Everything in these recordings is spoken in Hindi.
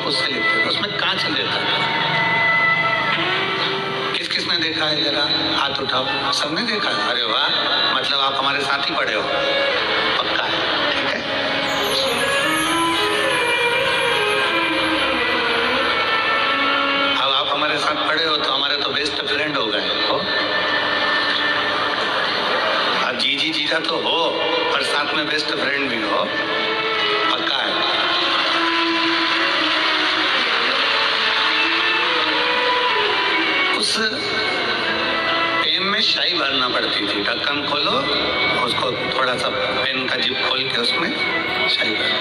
उससे लिखते थे, उसमें कांच रहता था। किस किसने देखा है, जरा हाथ उठाओ। सबने देखा है? अरे वाह, मतलब आप हमारे साथ ही पढ़े हो, पक्का है, ठीक है। अब आप हमारे साथ पढ़े हो तो हमारे तो बेस्ट फ्रेंड हो गए हो। अब जीजी जीजा तो हो पर साथ में बेस्ट फ्रेंड भी हो, पक्का है। उस पेन में स्याही भरना पड़ती थी। ढक्कन खोलो, उसको थोड़ा सा पेन का जिप खोल के उसमें स्याही भरो।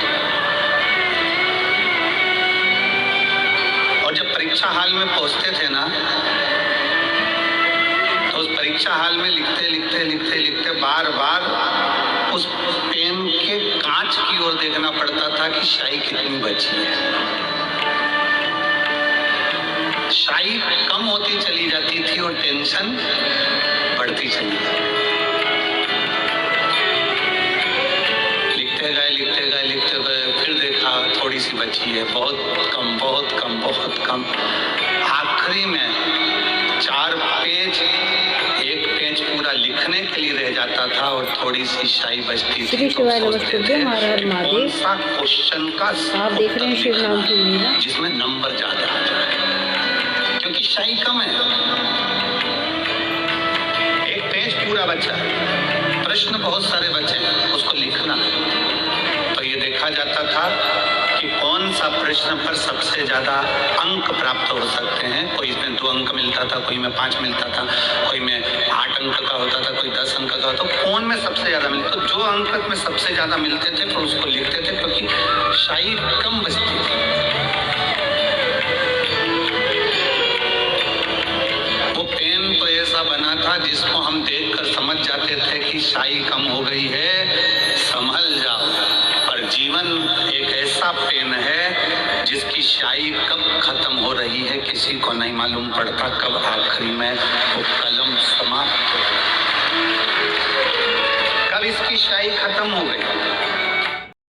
और जब परीक्षा हाल में पहुंचते थे ना, तो उस परीक्षा हाल में लिखते लिखते लिखते लिखते बार बार उस पेन के कांच की ओर देखना पड़ता था कि स्याही कितनी बची है। स्याही कम होती चली जाती थी और टेंशन बढ़ती चली जाती। लिखते गए लिखते गए लिखते गए, फिर देखा थोड़ी सी बची है, बहुत कम बहुत कम बहुत कम। आखिरी में 4 पेज, एक पेज पूरा लिखने के लिए रह जाता था और थोड़ी सी स्याही बचती थी। तो सोचते थे कौन सा क्वेश्चन का आप देख रहे हैं शिव नाम की मीरा, जिसमें नंबर ज्यादा आ जाए, क्योंकि स्याही कम है। एक पेज पूरा बचा है, प्रश्न बहुत सारे बचे हैं, उसको लिखना है। तो ये देखा जाता था कि कौन सा प्रश्न पर सबसे ज्यादा अंक प्राप्त हो सकते हैं। कोई इसमें 2 अंक मिलता था, कोई में 5 मिलता था, कोई में 8 अंक का होता था, कोई 10 अंक का होता था। कौन में सबसे ज्यादा मिलता, तो जो अंक में सबसे ज्यादा मिलते थे फिर उसको लिखते थे, क्योंकि स्याही कम बचती थी। बना था जिसको हम देखकर समझ जाते थे कि स्याही कम हो गई है, संभल जाओ। पर जीवन एक ऐसा पेन है जिसकी स्याही कब खत्म हो रही है किसी को नहीं मालूम पड़ता, कब आखिरी में वो कलम समाप्त हो गई, कब इसकी स्याही खत्म हो गई।